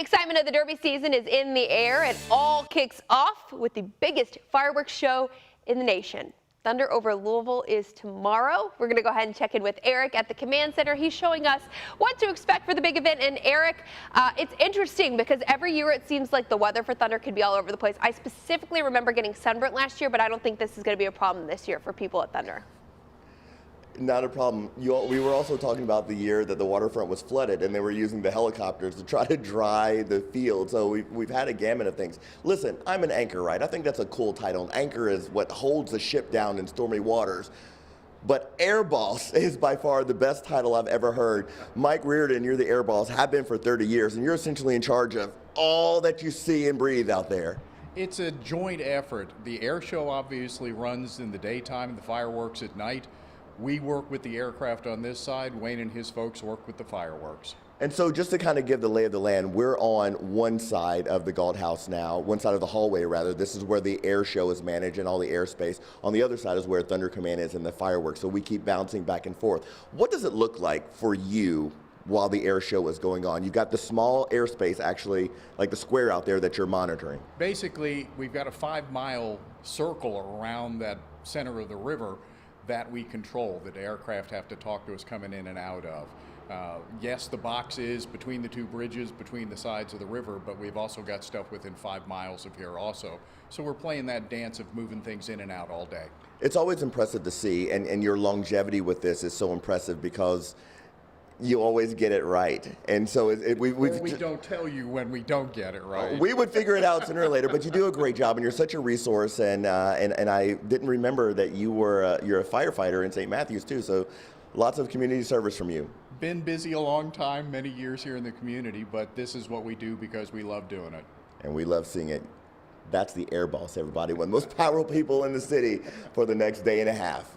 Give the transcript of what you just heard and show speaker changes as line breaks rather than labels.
excitement of the Derby season is in the air. It all kicks off with the biggest fireworks show in the nation. Thunder over Louisville is tomorrow. We're going to go ahead and check in with Eric at the command center. He's showing us what to expect for the big event. And Eric, it's interesting because every year it seems like the weather for Thunder could be all over the place. I specifically remember getting sunburnt last year, but I don't think this is going to be a problem this year for people at Thunder.
Not a problem. We were also talking about the year that the waterfront was flooded and they were using the helicopters to try to dry the field. So we've had a gamut of things. Listen, I'm an anchor, right? I think that's a cool title. An anchor is what holds the ship down in stormy waters. But Air Boss is by far the best title I've ever heard. Mike Reardon, you're the Air Boss, have been for 30 years, and you're essentially in charge of all that you see and breathe out there.
It's a joint effort. The air show obviously runs in the daytime, the fireworks at night. We work with the aircraft on this side. Wayne and his folks work with the fireworks.
And so just to kind of give the lay of the land, we're on one side of the Galt House now, one side of the hallway rather. This is where the air show is managed and all the airspace. On the other side is where Thunder Command is and the fireworks. So we keep bouncing back and forth. What does it look like for you while the air show is going on? You've got the small airspace, actually, like the square out there that you're monitoring.
Basically, we've got a 5-mile circle around that center of the river that we control, that aircraft have to talk to us coming in and out of. Yes, the box is between the two bridges, between the sides of the river, but we've also got stuff within 5 miles of here also. So we're playing that dance of moving things in and out all day.
It's always impressive to see, and your longevity with this is so impressive because you always get it right. And so we
don't tell you when we don't get it right.
We would figure it out sooner or later, but you do a great job, and you're such a resource. And I didn't remember that you're a firefighter in St. Matthews too. So lots of community service from you.
Been busy a long time, many years here in the community, but this is what we do because we love doing it.
And we love seeing it. That's the Air Boss, everybody. One of the most powerful people in the city for the next day and a half.